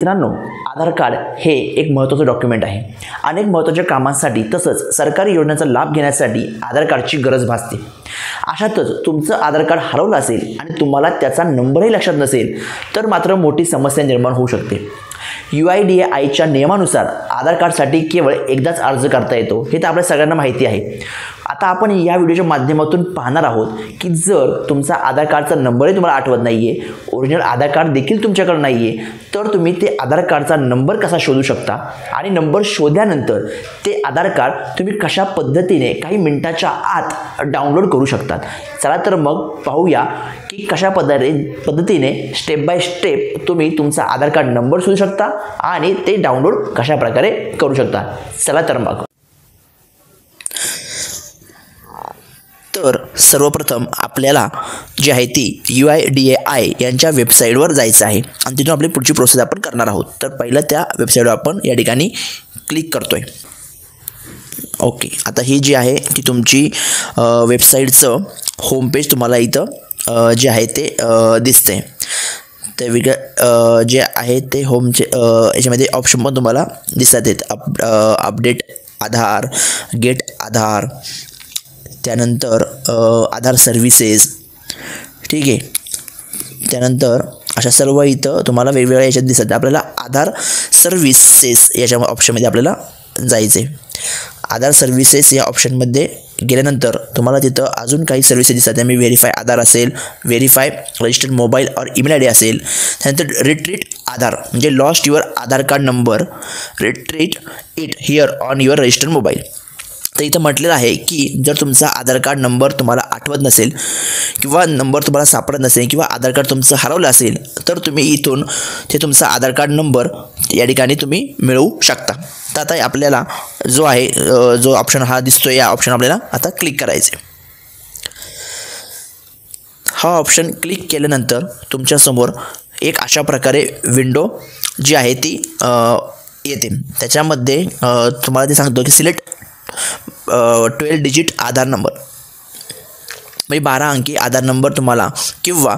मित्रांनो, आधार कार्ड हे एक महत्त्वाचं डॉक्युमेंट आहे। अनेक महत्त्वाच्या कामांसाठी तसंच सरकारी योजनांचा लाभ घेण्यासाठी आधार कार्डची गरज भासते। अशातच तुमचं आधार कार्ड हरवलं असेल आणि तुम्हाला त्याचा नंबरही लक्षात नसेल तर मात्र मोठी समस्या निर्माण होऊ शकते। UIDAIच्या नियमानुसार आधार कार्डसाठी केवळ एकदाच अर्ज करता येतो, हे तर आपल्या सगळ्यांना माहिती आहे। आता आपण या व्हिडिओच्या माध्यमातून पाहणार आहोत की जर तुमचा आधार कार्डचा नंबरही तुम्हाला आठवत नाहीये, ओरिजिनल आधार कार्ड देखील तुमच्याकडे नाहीये, तर तुम्ही ते आधार कार्डचा नंबर कसा शोधू शकता आणि नंबर शोधल्यानंतर ते आधार कार्ड तुम्ही कशा पद्धतीने काही मिनिटाच्या आत डाउनलोड करू शकतात। चला तर मग पाहूया की कशा पद्धतीने स्टेप बाय स्टेप तुम्ही तुमचा आधार कार्ड नंबर शोधू शकता आणि ते डाउनलोड कशा प्रकारे करू शकता। चला तर मग सर्वप्रथम आपल्याला जी आहे ती UIDAI यांच्या वेबसाईटवर जायचं आहे आणि तिथून आपली पुढची प्रोसेस आपण करणार आहोत। तर पहिलं त्या वेबसाईटवर आपण या ठिकाणी क्लिक करतोय। ओके, आता ही जी आहे ती तुमची वेबसाईटचं होम पेज तुम्हाला इथं जे आहे ते दिसते। ते वेगळं जे आहे ते होमचे याच्यामध्ये ऑप्शन पण तुम्हाला दिसत आहेत। अपडेट आधार, गेट आधार, त्यानंतर आधार सर्व्हिसेस, ठीक आहे। त्यानंतर अशा सर्व इथं तुम्हाला वेगवेगळ्या याच्यात दिसत। आपल्याला आधार सर्व्हिसेस याच्या ऑप्शनमध्ये आपल्याला जायचे। आधार सर्व्हिसेस या ऑप्शनमध्ये गेल्यानंतर तुम्हाला तिथं अजून काही सर्व्हिसेस दिसतात। त्यामुळे व्हेरीफाय आधार असेल, व्हेरीफाय रजिस्टर्ड मोबाईल और ईमेल ID असेल, त्यानंतर रिट्रीट आधार म्हणजे lost your Aadhaar card number, retreat it here on your registered mobile. तर इथं म्हटलेलं आहे की जर तुमचा आधार कार्ड नंबर तुम्हाला आठवत नसेल किंवा नंबर तुम्हाला सापडत नसेल किंवा आधार कार्ड तुमचं हरवलं असेल तर तुम्ही इथून ते तुमचा आधार कार्ड नंबर या ठिकाणी तुम्ही मिळवू शकता। तर आता आपल्याला जो आहे जो ऑप्शन हा दिसतोय या ऑप्शन आपल्याला आता क्लिक करायचे। हा ऑप्शन क्लिक केल्यानंतर तुमच्यासमोर एक अशा प्रकारे विंडो जी आहे ती येते। त्याच्यामध्ये तुम्हाला ते सांगतो की सिलेक्ट 12 डिजिट आधार नंबर म्हणजे 12 अंकी आधार नंबर तुम्हाला किंवा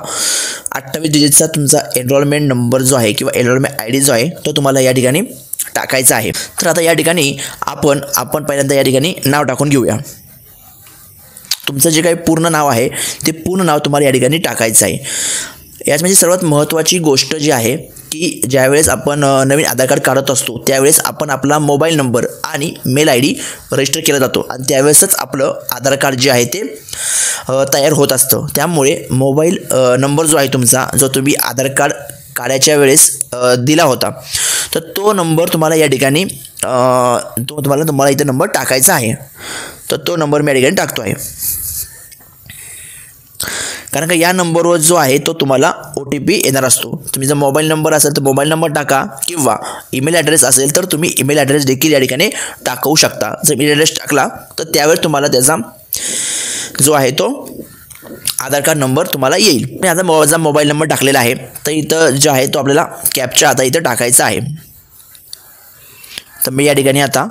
28 डिजिटचा तुमचा एनरोलमेंट नंबर जो आहे किंवा एनरोलमेंट ID जो आहे तो तुम्हाला या ठिकाणी टाकायचा आहे। तर आता या ठिकाणी आपण पहिल्यांदा या ठिकाणी नाव टाकून घेऊया। तुमचं जे काही पूर्ण नाव आहे ते पूर्ण नाव तुम्हाला या ठिकाणी टाकायचं आहे। याच म्हणजे सर्वात महत्त्वाची गोष्ट जी आहे की ज्यावेळेस आपण नवीन आधार कार्ड काढत असतो त्यावेळेस आपण आपला मोबाईल नंबर आणि मेल ID रजिस्टर केला जातो आणि त्यावेळेसच आपलं आधार कार्ड जे आहे ते तयार होत असतं। त्यामुळे मोबाईल नंबर जो आहे तुमचा जो तुम्ही आधार कार्ड काढायच्या वेळेस दिला होता तर तो नंबर तुम्हाला या ठिकाणी तुम्हाला इथं नंबर टाकायचा आहे। तर तो नंबर मी या ठिकाणी टाकतो आहे, कारण का या नंबरवर जो आहे तो तुम्हाला OTP येणार असतो। तुम्ही जर मोबाईल नंबर असेल तर मोबाईल नंबर टाका किंवा ईमेल ॲड्रेस असेल तर तुम्ही ईमेल ॲड्रेस देखील या ठिकाणी टाकवू शकता। जर ईमेल ॲड्रेस टाकला तर त्यावेळेस तुम्हाला त्याचा जो आहे तो आधार कार्ड नंबर तुम्हाला येईल। मी आता माझा मोबाईल नंबर टाकलेला आहे तर इथं जो आहे तो आपल्याला कॅप्चा आता इथं टाकायचा आहे। तर मी या ठिकाणी आता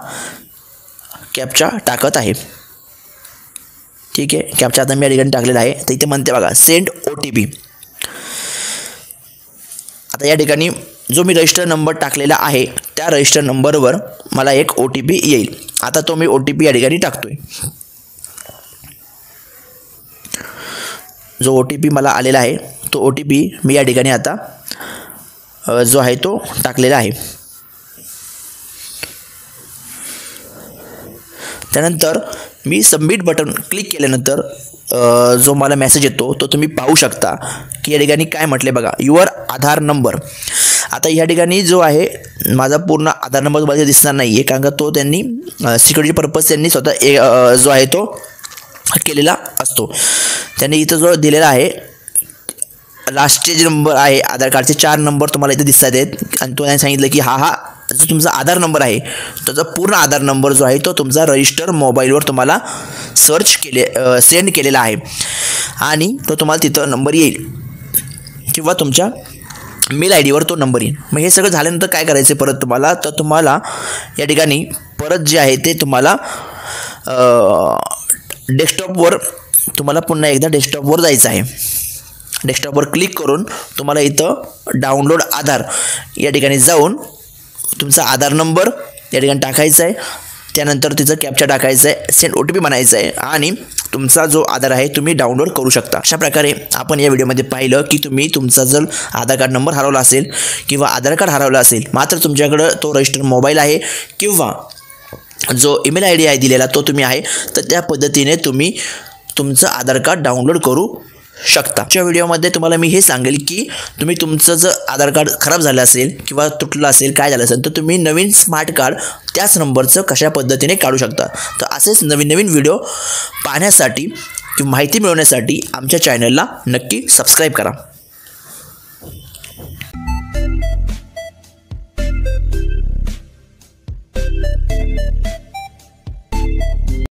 कॅप्चा टाकत आहे, ठीक आहे। कॅप्चा आता मी या ठिकाणी टाकलेला आहे। तर इथे म्हणते बघा सेंड OTP। आता या ठिकाणी जो मी रजिस्टर नंबर टाकलेला आहे त्या रजिस्टर नंबरवर मला एक OTP येईल। आता तो मी OTP या ठिकाणी टाकतोय। जो OTP मला आलेला आहे तो OTP मी या ठिकाणी आता जो आहे तो टाकलेला आहे। त्यानंतर मी सबमिट बटन क्लिक केल्यानंतर जो मला मेसेज येतो तो तुम्ही पाहू शकता की या ठिकाणी काय म्हटले बघा, युअर आधार नंबर। आता या ठिकाणी जो आहे माझा पूर्ण आधार नंबर तुम्हाला दिसणार नाही आहे, कारण का तो त्यांनी सिक्युरिटी पर्पज त्यांनी स्वतः जो आहे तो केलेला असतो। त्यांनी इथं जो दिलेला आहे लास्टचे जे नंबर आहे आधार कार्डचे 4 नंबर तुम्हाला इथे दिसत आहेत आणि तो त्यांनी सांगितलं की हा जो तुमचा आधार नंबर आहे त्याचा पूर्ण आधार नंबर जो आहे तो तुमचा रजिस्टर मोबाईलवर तुम्हाला सेंड केलेला आहे आणि तो तुम्हाला तिथं नंबर येईल किंवा तुमच्या मेल IDवर तो नंबर येईल। मग हे सगळं झाल्यानंतर काय करायचं परत तुम्हाला, तर तुम्हाला या ठिकाणी परत जे आहे ते तुम्हाला डेस्कटॉपवर पुन्हा एकदा डेस्कटॉपवर जायचं आहे डेस्कटॉपवर क्लिक करून तुम्हाला इथं डाउनलोड आधार या ठिकाणी जाऊन तुमचा आधार नंबर या ठिकाणी टाकायचा आहे, त्यानंतर तिचं कॅप्चा टाकायचं आहे, सेंड OTP म्हणायचं आहे आणि तुमचा जो आधार आहे तुम्ही डाउनलोड करू शकता। अशा प्रकारे आपण या व्हिडिओमध्ये पाहिलं की तुम्ही तुमचा जर आधार कार्ड नंबर हरवला असेल किंवा आधार कार्ड हरवला असेल मात्र तुमच्याकडं तो रजिस्टर मोबाईल आहे किंवा जो ईमेल ID आहे दिलेला तो तुम्ही आहे, तर त्या पद्धतीने तुम्ही तुमचं आधार कार्ड डाउनलोड करू शकता। आजच्या व्हिडिओमध्ये तुम्हाला मी हे सांगेल की तुम्ही तुमचं जर आधार कार्ड खराब झालं असेल किंवा तुटलं असेल काय झालं असेल तर तुम्ही नवीन स्मार्ट कार्ड त्याच नंबरचं कशा पद्धतीने काढू शकता। तर असेच नवीन नवीन व्हिडिओ पाहण्यासाठी किंवा माहिती मिळवण्यासाठी आमच्या चॅनलला नक्की सबस्क्राईब करा।